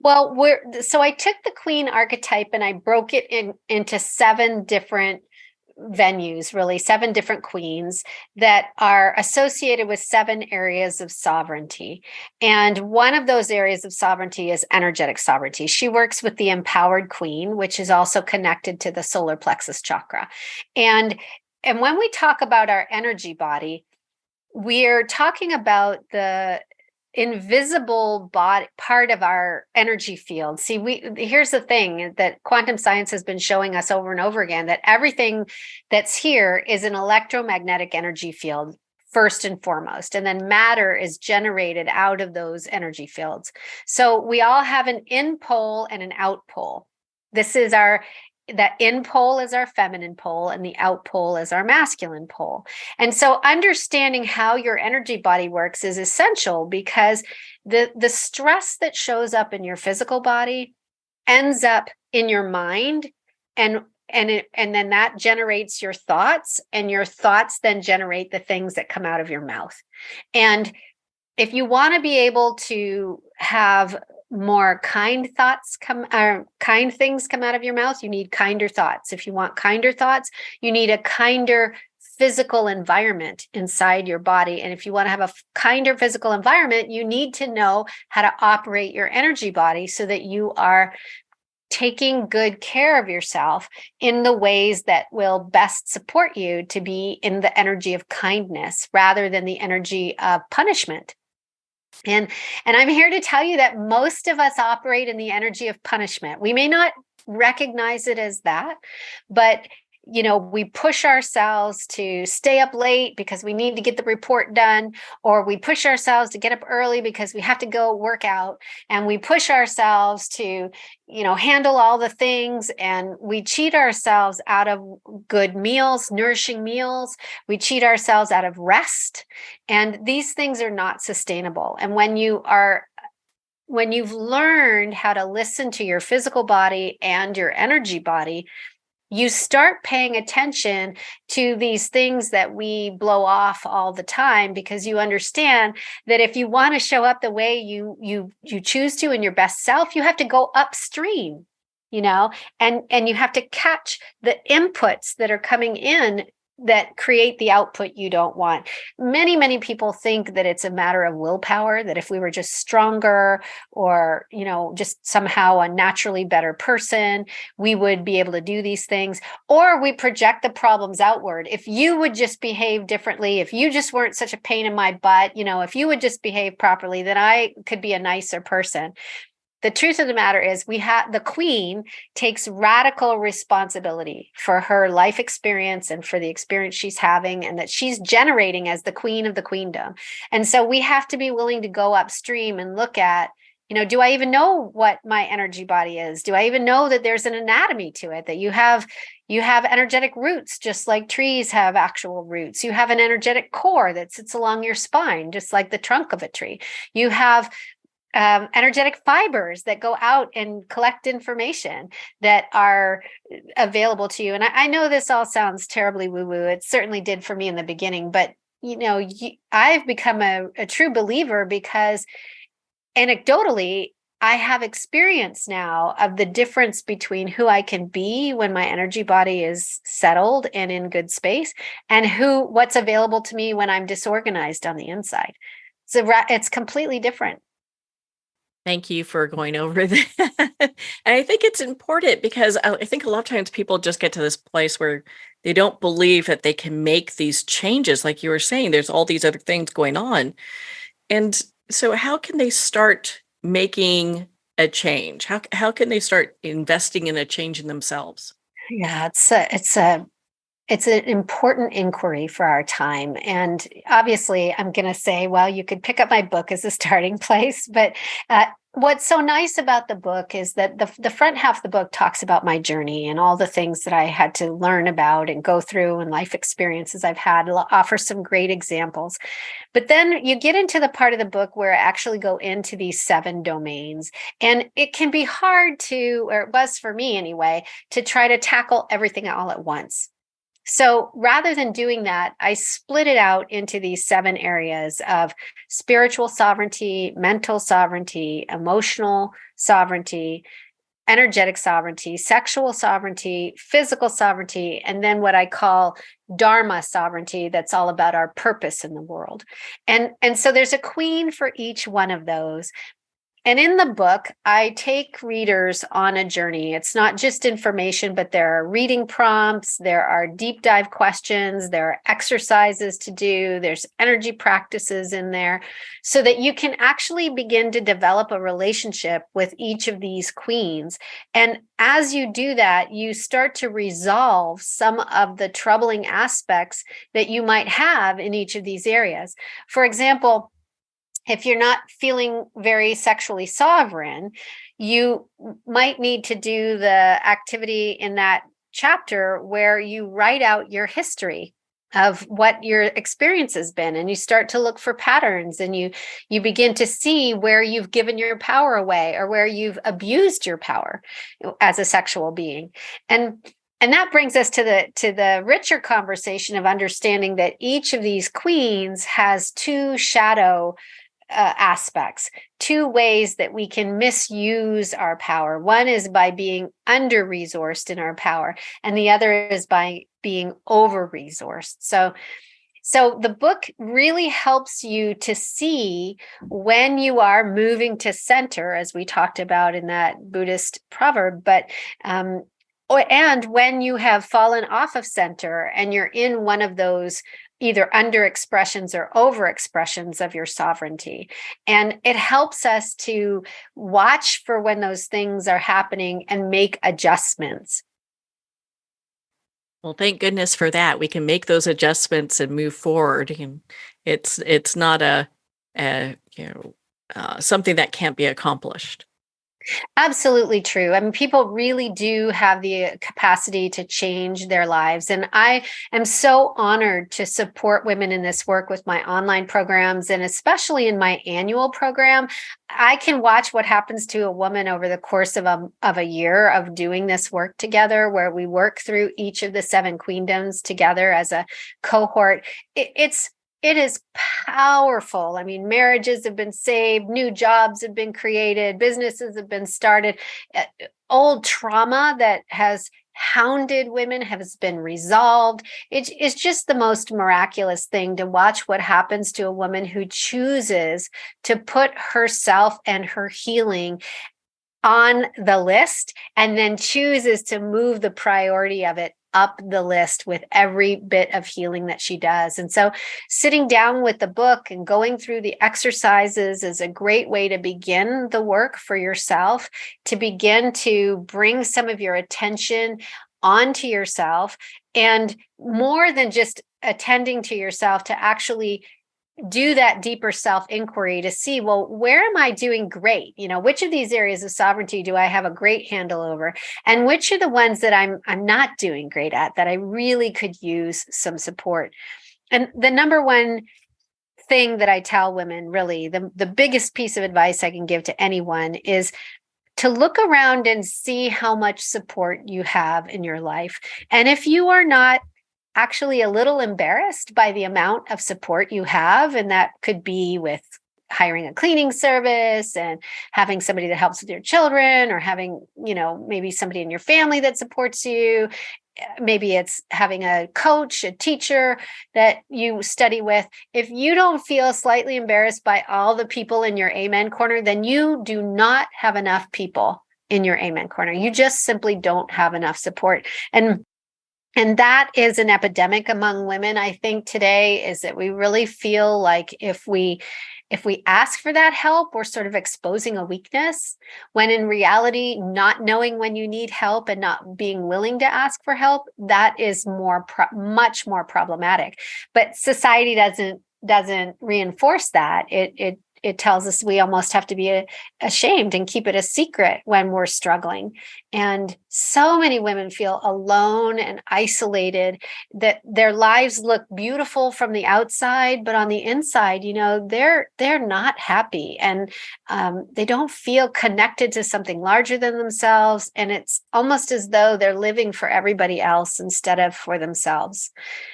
Well, so I took the queen archetype and I broke it into 7 different venues, really 7 different queens that are associated with 7 areas of sovereignty. And one of those areas of sovereignty is energetic sovereignty. She works with the empowered queen, which is also connected to the solar plexus chakra. And when we talk about our energy body, we're talking about the invisible body part of our energy field. See, here's the thing that quantum science has been showing us over and over again, that everything that's here is an electromagnetic energy field first and foremost, and then matter is generated out of those energy fields. So we all have an in pole and an out pole. That in pole is our feminine pole and the out pole is our masculine pole. And so understanding how your energy body works is essential, because the stress that shows up in your physical body ends up in your mind, and then that generates your thoughts, and your thoughts then generate the things that come out of your mouth. And if you want to be able to have more kind things come out of your mouth, you need kinder thoughts. If you want kinder thoughts, you need a kinder physical environment inside your body. And if you want to have a kinder physical environment, you need to know how to operate your energy body so that you are taking good care of yourself in the ways that will best support you to be in the energy of kindness rather than the energy of punishment. And I'm here to tell you that most of us operate in the energy of punishment. We may not recognize it as that, but we push ourselves to stay up late because we need to get the report done, or we push ourselves to get up early because we have to go work out, and we push ourselves to, handle all the things, and we cheat ourselves out of good meals, nourishing meals. We cheat ourselves out of rest, and these things are not sustainable. And when you've learned how to listen to your physical body and your energy body, you start paying attention to these things that we blow off all the time, because you understand that if you want to show up the way you choose to in your best self, you have to go upstream, and you have to catch the inputs that are coming in that create the output you don't want. Many, many people think that it's a matter of willpower, that if we were just stronger or, just somehow a naturally better person, we would be able to do these things. Or we project the problems outward. If you would just behave differently, if you just weren't such a pain in my butt, if you would just behave properly, then I could be a nicer person. the truth of the matter is the queen takes radical responsibility for her life experience and for the experience she's having and that she's generating as the queen of the queendom. And so we have to be willing to go upstream and look at, do I even know what my energy body is? Do I even know that there's an anatomy to it, that you have energetic roots, just like trees have actual roots. You have an energetic core that sits along your spine, just like the trunk of a tree. You have energetic fibers that go out and collect information that are available to you. And I know this all sounds terribly woo-woo. It certainly did for me in the beginning, but I've become a true believer because anecdotally, I have experience now of the difference between who I can be when my energy body is settled and in good space, and what's available to me when I'm disorganized on the inside. So it's completely different. Thank you for going over that. And I think it's important because I think a lot of times people just get to this place where they don't believe that they can make these changes. Like you were saying, there's all these other things going on. And so how can they start making a change? How can they start investing in a change in themselves? Yeah, it's an important inquiry for our time. And obviously, I'm going to say, well, you could pick up my book as a starting place. But what's so nice about the book is that the front half of the book talks about my journey and all the things that I had to learn about and go through and life experiences I've had. It'll offer some great examples. But then you get into the part of the book where I actually go into these 7 domains. And it can be hard or it was for me anyway, to try to tackle everything all at once. So rather than doing that, I split it out into these 7 areas of spiritual sovereignty, mental sovereignty, emotional sovereignty, energetic sovereignty, sexual sovereignty, physical sovereignty, and then what I call Dharma sovereignty, that's all about our purpose in the world. And so there's a queen for each one of those. And in the book, I take readers on a journey. It's not just information, but there are reading prompts, there are deep dive questions, there are exercises to do, there's energy practices in there, so that you can actually begin to develop a relationship with each of these queens. And as you do that, you start to resolve some of the troubling aspects that you might have in each of these areas. For example, if you're not feeling very sexually sovereign, you might need to do the activity in that chapter where you write out your history of what your experience has been, and you start to look for patterns, and you begin to see where you've given your power away or where you've abused your power as a sexual being. And that brings us to the richer conversation of understanding that each of these queens has 2 shadow aspects, 2 ways that we can misuse our power. One is by being under-resourced in our power, and the other is by being over-resourced. So the book really helps you to see when you are moving to center, as we talked about in that Buddhist proverb, but and when you have fallen off of center and you're in one of those either under expressions or over expressions of your sovereignty. And it helps us to watch for when those things are happening and make adjustments. Well, thank goodness for that. We can make those adjustments and move forward. And it's not something that can't be accomplished. Absolutely true. I mean, people really do have the capacity to change their lives. And I am so honored to support women in this work with my online programs, and especially in my annual program. I can watch what happens to a woman over the course of a year of doing this work together, where we work through each of the 7 queendoms together as a cohort. It is powerful. I mean, marriages have been saved, new jobs have been created, businesses have been started. Old trauma that has hounded women has been resolved. It's just the most miraculous thing to watch what happens to a woman who chooses to put herself and her healing on the list and then chooses to move the priority of it up the list with every bit of healing that she does. And so sitting down with the book and going through the exercises is a great way to begin the work for yourself, to begin to bring some of your attention onto yourself, and more than just attending to yourself, to actually do that deeper self inquiry to see, well, where am I doing great? Which of these areas of sovereignty do I have a great handle over? And which are the ones that I'm not doing great at, that I really could use some support? And the number one thing that I tell women, really, the biggest piece of advice I can give to anyone is to look around and see how much support you have in your life. And if you are not actually a little embarrassed by the amount of support you have, and that could be with hiring a cleaning service and having somebody that helps with your children, or having, maybe somebody in your family that supports you. Maybe it's having a coach, a teacher that you study with. If you don't feel slightly embarrassed by all the people in your amen corner, then you do not have enough people in your amen corner. You just simply don't have enough support. And that is an epidemic among women, I think, today, is that we really feel like if we ask for that help, we're sort of exposing a weakness, when in reality, not knowing when you need help and not being willing to ask for help, that is much more problematic. But society doesn't reinforce that. It tells us we almost have to be ashamed and keep it a secret when we're struggling. And so many women feel alone and isolated, that their lives look beautiful from the outside, but on the inside, they're not happy, and they don't feel connected to something larger than themselves. And it's almost as though they're living for everybody else instead of for themselves.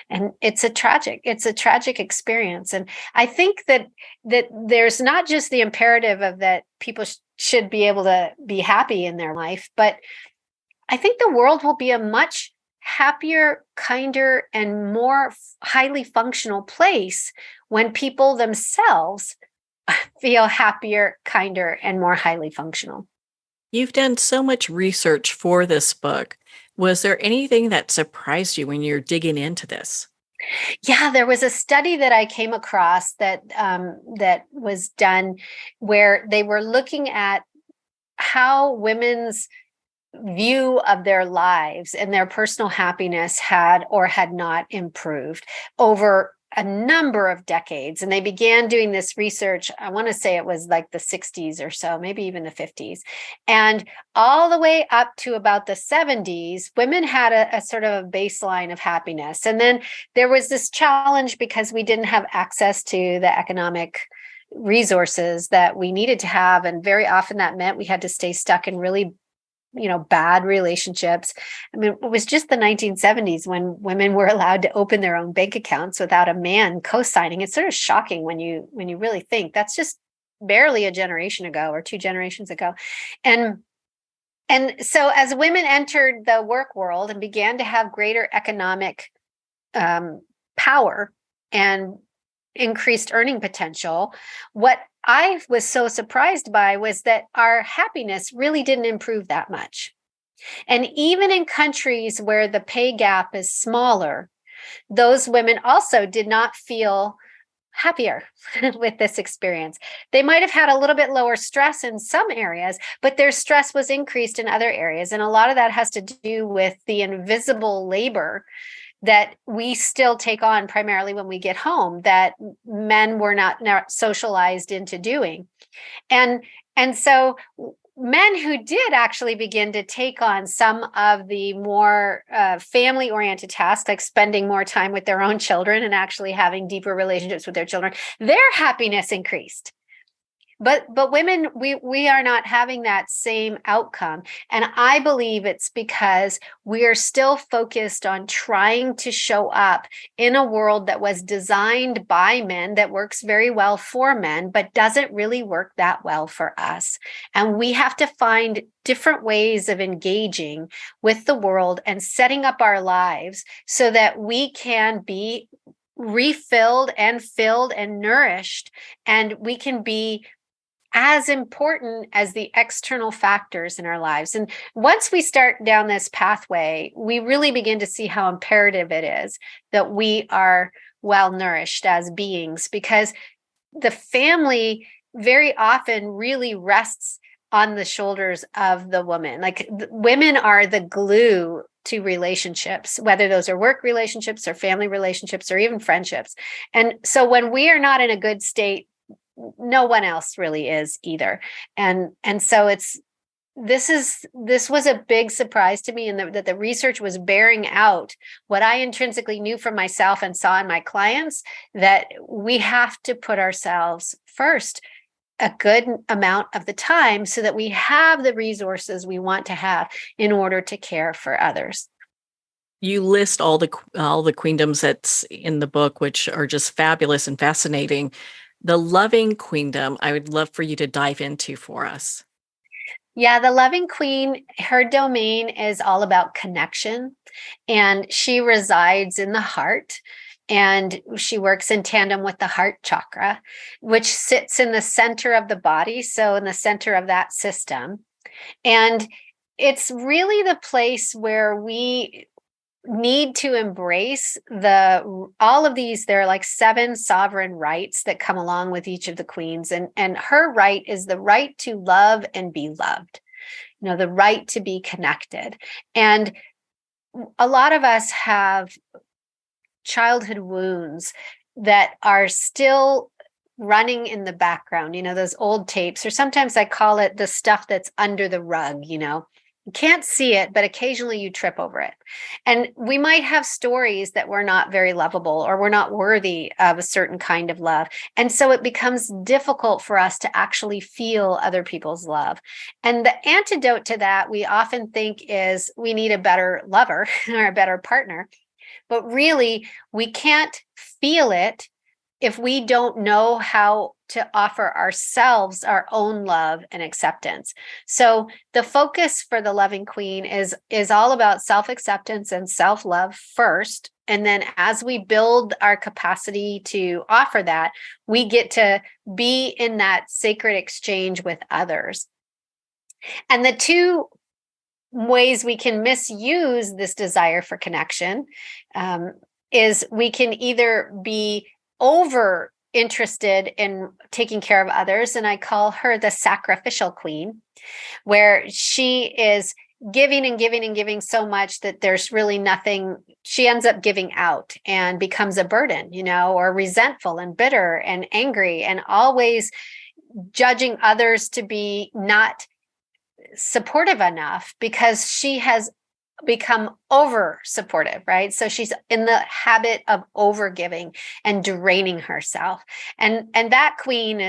And it's a tragic experience. And I think that there's not just the imperative of that people should be able to be happy in their life, but I think the world will be a much happier, kinder, and more highly functional place when people themselves feel happier, kinder, and more highly functional. You've done so much research for this book. Was there anything that surprised you when you're digging into this? Yeah, there was a study that I came across that was done where they were looking at how women's view of their lives and their personal happiness had or had not improved over a number of decades. And they began doing this research, I want to say it was like the 60s or so, maybe even the 50s. And all the way up to about the 70s, women had a sort of a baseline of happiness. And then there was this challenge because we didn't have access to the economic resources that we needed to have. And very often that meant we had to stay stuck in really bad relationships. I mean, it was just the 1970s when women were allowed to open their own bank accounts without a man co-signing. It's sort of shocking when you really think that's just barely a generation ago or 2 generations ago. And so as women entered the work world and began to have greater economic power and increased earning potential, what I was so surprised by was that our happiness really didn't improve that much. And even in countries where the pay gap is smaller, those women also did not feel happier with this experience. They might have had a little bit lower stress in some areas, but their stress was increased in other areas. And a lot of that has to do with the invisible labor that we still take on primarily when we get home, that men were not socialized into doing. And so men who did actually begin to take on some of the more family-oriented tasks, like spending more time with their own children and actually having deeper relationships with their children, their happiness increased. But women, we are not having that same outcome. And I believe it's because we are still focused on trying to show up in a world that was designed by men, that works very well for men, but doesn't really work that well for us. And we have to find different ways of engaging with the world and setting up our lives so that we can be refilled and filled and nourished, and we can be as important as the external factors in our lives. And once we start down this pathway, we really begin to see how imperative it is that we are well nourished as beings, because the family very often really rests on the shoulders of the woman. Like women are the glue to relationships, whether those are work relationships or family relationships or even friendships. And so when we are not in a good state, no one else really is either. And so this was a big surprise to me, and that the research was bearing out what I intrinsically knew for myself and saw in my clients, that we have to put ourselves first a good amount of the time so that we have the resources we want to have in order to care for others. You list all the queendoms that's in the book, which are just fabulous and fascinating. The loving queendom, I would love for you to dive into for us. Yeah, the loving queen, her domain is all about connection, and she resides in the heart. And she works in tandem with the heart chakra, which sits in the center of the body, so in the center of that system. And it's really the place where we need to embrace all of these. There are like 7 sovereign rights that come along with each of the queens. And her right is the right to love and be loved, the right to be connected. And a lot of us have childhood wounds that are still running in the background, those old tapes, or sometimes I call it the stuff that's under the rug. You can't see it, but occasionally you trip over it. And we might have stories that we're not very lovable, or we're not worthy of a certain kind of love. And so it becomes difficult for us to actually feel other people's love. And the antidote to that, we often think, is we need a better lover or a better partner. But really, we can't feel it if we don't know how to offer ourselves our own love and acceptance. So the focus for the loving queen is all about self-acceptance and self-love first. And then as we build our capacity to offer that, we get to be in that sacred exchange with others. And the two ways we can misuse this desire for connection is we can either be over interested in taking care of others, and I call her the sacrificial queen, where she is giving and giving and giving so much that there's really nothing. She ends up giving out and becomes a burden, or resentful and bitter and angry, and always judging others to be not supportive enough because she has become over supportive, right? So she's in the habit of over giving and draining herself. And that queen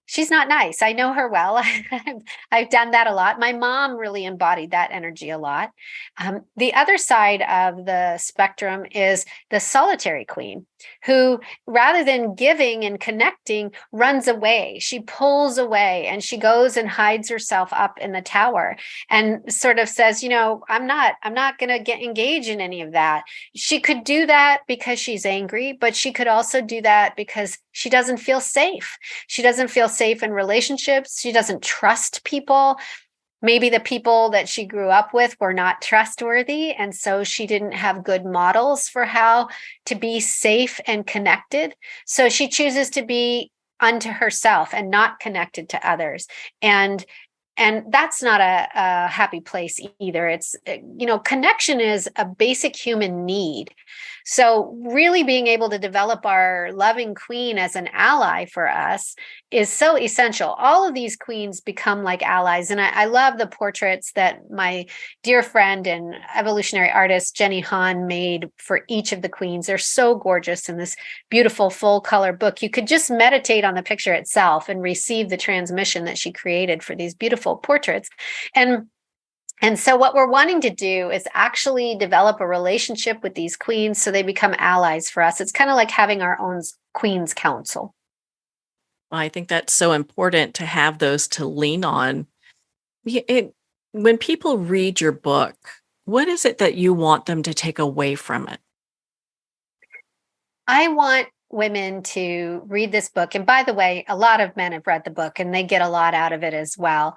she's not nice. I know her well. I've done that a lot. My mom really embodied that energy a lot. The other side of the spectrum is the solitary queen, who, rather than giving and connecting, runs away. She pulls away and she goes and hides herself up in the tower and sort of says, I'm not going to engage in any of that. She could do that because she's angry, but she could also do that because she doesn't feel safe. She doesn't feel safe in relationships. She doesn't trust people. Maybe the people that she grew up with were not trustworthy, and so she didn't have good models for how to be safe and connected. So she chooses to be unto herself and not connected to others. And that's not a happy place either. It's, connection is a basic human need. So really being able to develop our loving queen as an ally for us is so essential. All of these queens become like allies. And I love the portraits that my dear friend and evolutionary artist, Jenny Han, made for each of the queens. They're so gorgeous in this beautiful full color book. You could just meditate on the picture itself and receive the transmission that she created for these beautiful portraits. And so what we're wanting to do is actually develop a relationship with these queens so they become allies for us. It's kind of like having our own Queen's Council. Well, I think that's so important to have those to lean on. When people read your book, what is it that you want them to take away from it? I want women to read this book. And by the way, a lot of men have read the book and they get a lot out of it as well.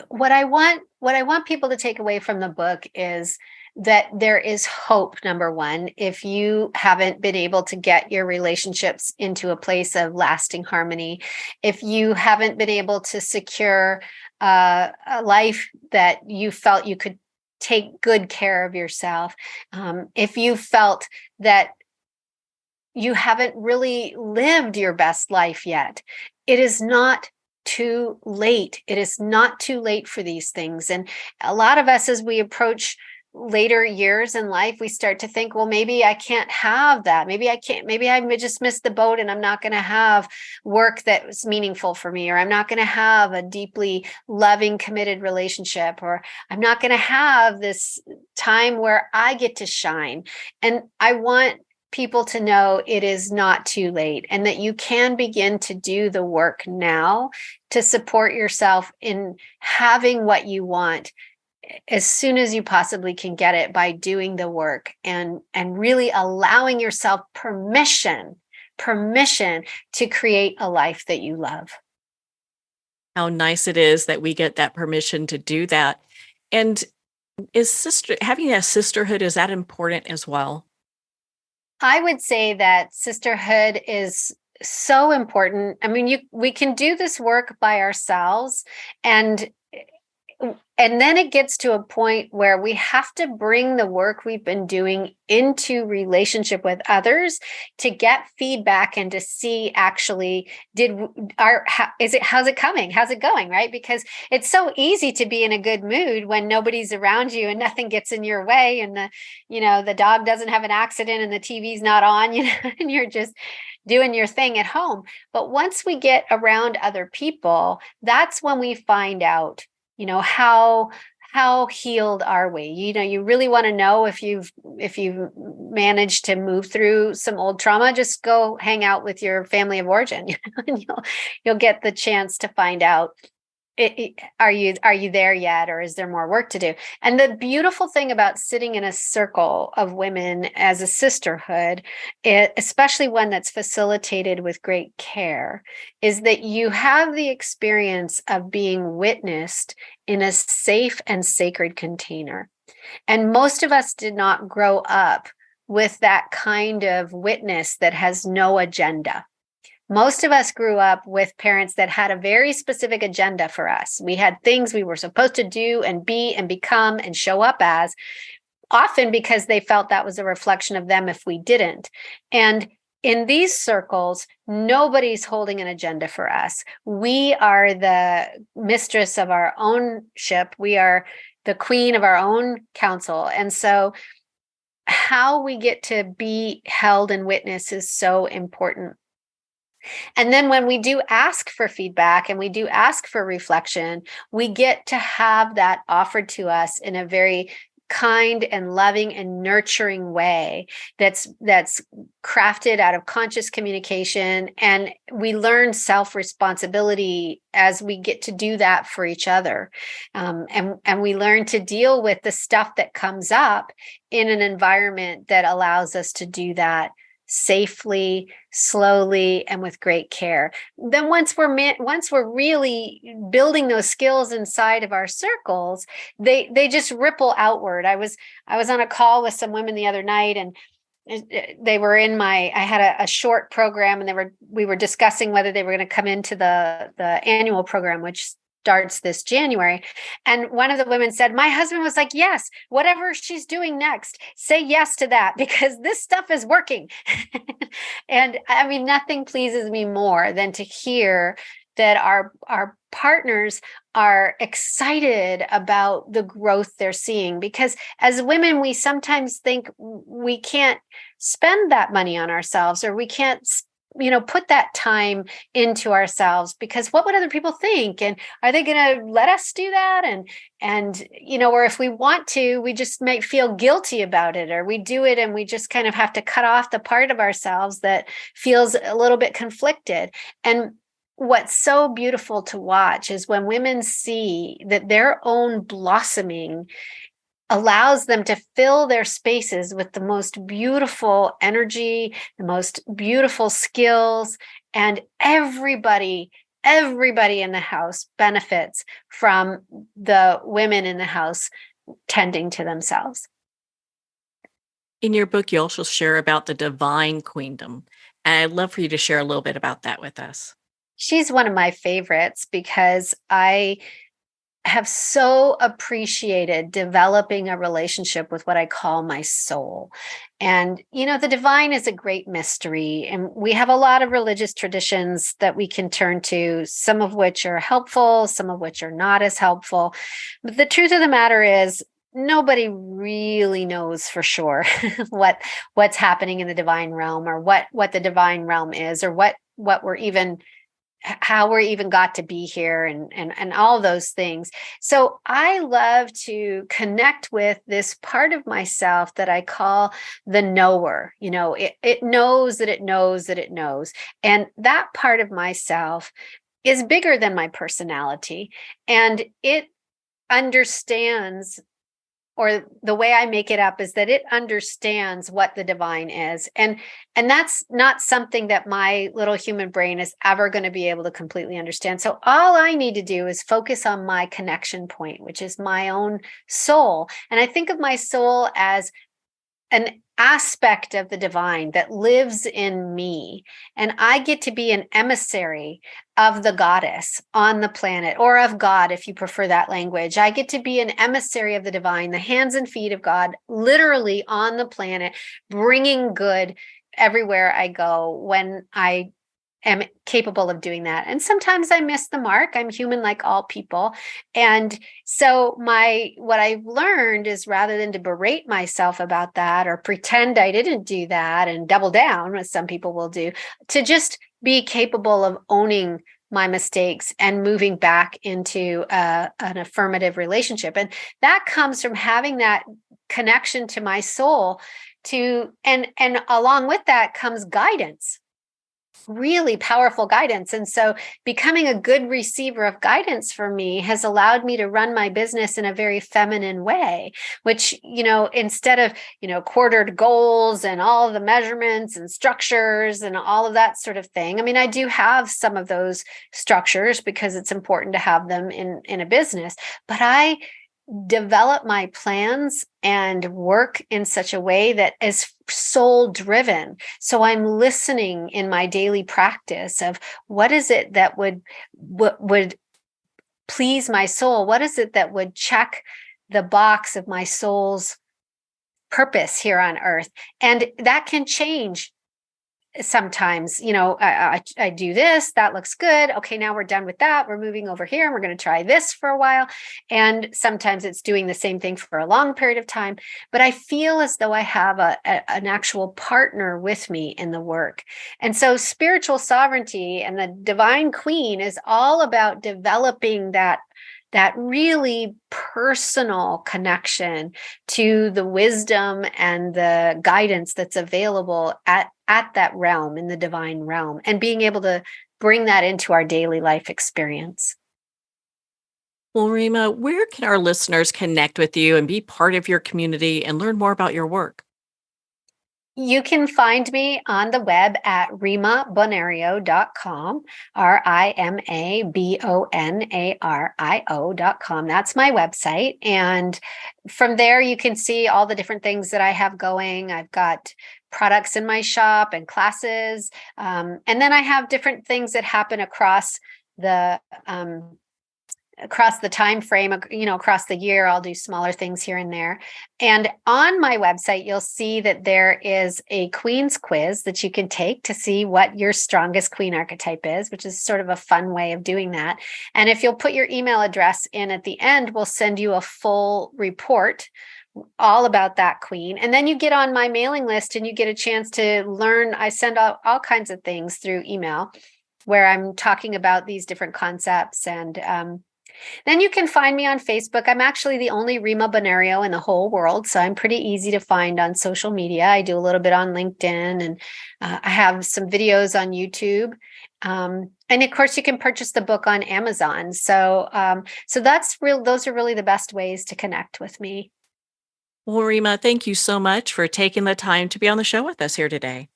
What I want people to take away from the book is that there is hope, number one, if you haven't been able to get your relationships into a place of lasting harmony, if you haven't been able to secure a life that you felt you could take good care of yourself, if you felt that you haven't really lived your best life yet, it is not too late. It is not too late for these things. And a lot of us, as we approach later years in life, we start to think, well, maybe I can't have that. Maybe I just missed the boat and I'm not going to have work that was meaningful for me, or I'm not going to have a deeply loving, committed relationship, or I'm not going to have this time where I get to shine. And I want people to know it is not too late, and that you can begin to do the work now to support yourself in having what you want as soon as you possibly can get it, by doing the work and really allowing yourself permission to create a life that you love. How nice it is that we get that permission to do that. And having a sisterhood, is that important as well? I would say that sisterhood is so important. I mean, we can do this work by ourselves, and then it gets to a point where we have to bring the work we've been doing into relationship with others to get feedback and to see actually how's it coming? How's it going? Right? Because it's so easy to be in a good mood when nobody's around you and nothing gets in your way, and the dog doesn't have an accident and the TV's not on, and you're just doing your thing at home. But once we get around other people, that's when we find out, how healed are we? You really want to know if you've managed to move through some old trauma, just go hang out with your family of origin, and you'll get the chance to find out, are you there yet, or is there more work to do? And the beautiful thing about sitting in a circle of women as a sisterhood, especially one that's facilitated with great care, is that you have the experience of being witnessed in a safe and sacred container. And most of us did not grow up with that kind of witness that has no agenda. Most of us grew up with parents that had a very specific agenda for us. We had things we were supposed to do and be and become and show up as, often because they felt that was a reflection of them if we didn't. And in these circles, nobody's holding an agenda for us. We are the mistress of our own ship. We are the queen of our own council. And so how we get to be held and witness is so important. And then when we do ask for feedback and we do ask for reflection, we get to have that offered to us in a very kind and loving and nurturing way that's crafted out of conscious communication. And we learn self-responsibility as we get to do that for each other. And we learn to deal with the stuff that comes up in an environment that allows us to do that safely, slowly, and with great care. Then once we're really building those skills inside of our circles, they just ripple outward. I was on a call with some women the other night, and they were I had a short program, and we were discussing whether they were going to come into the annual program, which starts this January. And one of the women said, my husband was like, yes, whatever she's doing next, say yes to that, because this stuff is working. And I mean, nothing pleases me more than to hear that our partners are excited about the growth they're seeing. Because as women, we sometimes think we can't spend that money on ourselves, or we can't put that time into ourselves, because what would other people think? And are they going to let us do that? And or if we want to, we just might feel guilty about it, or we do it and we just kind of have to cut off the part of ourselves that feels a little bit conflicted. And what's so beautiful to watch is when women see that their own blossoming allows them to fill their spaces with the most beautiful energy, the most beautiful skills, and everybody in the house benefits from the women in the house tending to themselves. In your book, you also share about the divine queendom. And I'd love for you to share a little bit about that with us. She's one of my favorites because I have so appreciated developing a relationship with what I call my soul. And, the divine is a great mystery. And we have a lot of religious traditions that we can turn to, some of which are helpful, some of which are not as helpful. But the truth of the matter is, nobody really knows for sure what's happening in the divine realm, or what the divine realm is, or how we're even got to be here, and all those things. So I love to connect with this part of myself that I call the knower. It knows that it knows that it knows. And that part of myself is bigger than my personality, and it understands, or the way I make it up is that it understands what the divine is. And that's not something that my little human brain is ever going to be able to completely understand. So all I need to do is focus on my connection point, which is my own soul. And I think of my soul as an aspect of the divine that lives in me. And I get to be an emissary of the goddess on the planet, or of God, if you prefer that language. I get to be an emissary of the divine, the hands and feet of God, literally on the planet, bringing good everywhere I go when I am capable of doing that. And sometimes I miss the mark. I'm human like all people. And so what I've learned is, rather than to berate myself about that or pretend I didn't do that and double down, as some people will do, to just be capable of owning my mistakes and moving back into an affirmative relationship. And that comes from having that connection to my soul, and along with that comes guidance. Really powerful guidance. And so becoming a good receiver of guidance for me has allowed me to run my business in a very feminine way, which, instead of, quartered goals and all of the measurements and structures and all of that sort of thing. I mean, I do have some of those structures because it's important to have them in a business, but I develop my plans and work in such a way that is soul driven. So I'm listening in my daily practice of what is it that would please my soul? What is it that would check the box of my soul's purpose here on earth? And that can change. Sometimes, I do this, that looks good. Okay, now we're done with that. We're moving over here and we're going to try this for a while. And sometimes it's doing the same thing for a long period of time. But I feel as though I have an actual partner with me in the work. And so spiritual sovereignty and the divine queen is all about developing that really personal connection to the wisdom and the guidance that's available at that realm, in the divine realm, and being able to bring that into our daily life experience. Well, Rima, where can our listeners connect with you and be part of your community and learn more about your work? You can find me on the web at rimabonario.com, rimabonario.com. That's my website. And from there, you can see all the different things that I have going. I've got products in my shop and classes. And then I have different things that happen across the time frame, across the year. I'll do smaller things here and there. And on my website, you'll see that there is a Queen's quiz that you can take to see what your strongest Queen archetype is, which is sort of a fun way of doing that. And if you'll put your email address in at the end, we'll send you a full report all about that Queen. And then you get on my mailing list and you get a chance to learn. I send out all kinds of things through email where I'm talking about these different concepts. And then you can find me on Facebook. I'm actually the only Rima Bonario in the whole world, so I'm pretty easy to find on social media. I do a little bit on LinkedIn, and I have some videos on YouTube. And of course, you can purchase the book on Amazon. So that's real. Those are really the best ways to connect with me. Well, Rima, thank you so much for taking the time to be on the show with us here today.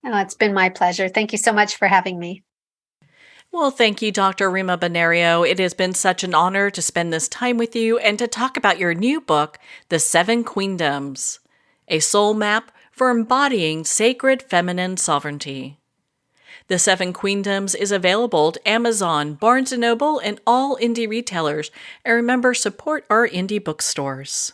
Oh, it's been my pleasure. Thank you so much for having me. Well, thank you, Dr. Rima Bonario. It has been such an honor to spend this time with you and to talk about your new book, The Seven Queendoms, a soul map for embodying sacred feminine sovereignty. The Seven Queendoms is available at Amazon, Barnes & Noble, and all indie retailers. And remember, support our indie bookstores.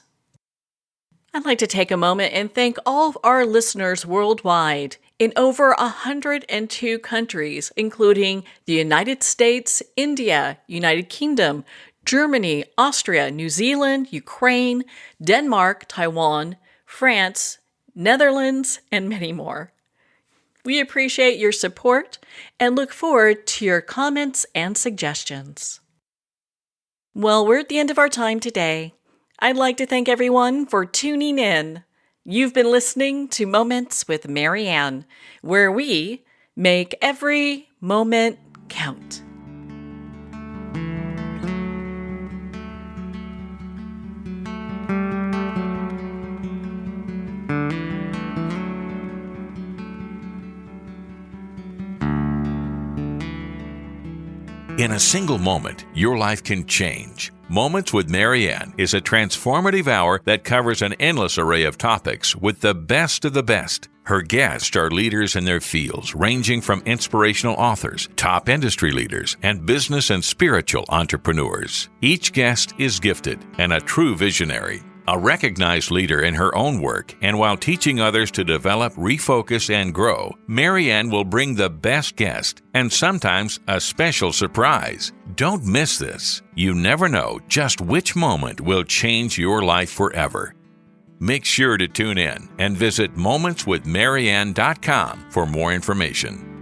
I'd like to take a moment and thank all of our listeners worldwide in over 102 countries, including the United States, India, United Kingdom, Germany, Austria, New Zealand, Ukraine, Denmark, Taiwan, France, Netherlands, and many more. We appreciate your support and look forward to your comments and suggestions. Well, we're at the end of our time today. I'd like to thank everyone for tuning in. You've been listening to Moments with Marianne, where we make every moment count. In a single moment, your life can change. Moments with Marianne is a transformative hour that covers an endless array of topics with the best of the best. Her guests are leaders in their fields, ranging from inspirational authors, top industry leaders, and business and spiritual entrepreneurs. Each guest is gifted and a true visionary, a recognized leader in her own work, and while teaching others to develop, refocus, and grow, Marianne will bring the best guest and sometimes a special surprise. Don't miss this. You never know just which moment will change your life forever. Make sure to tune in and visit momentswithmarianne.com for more information.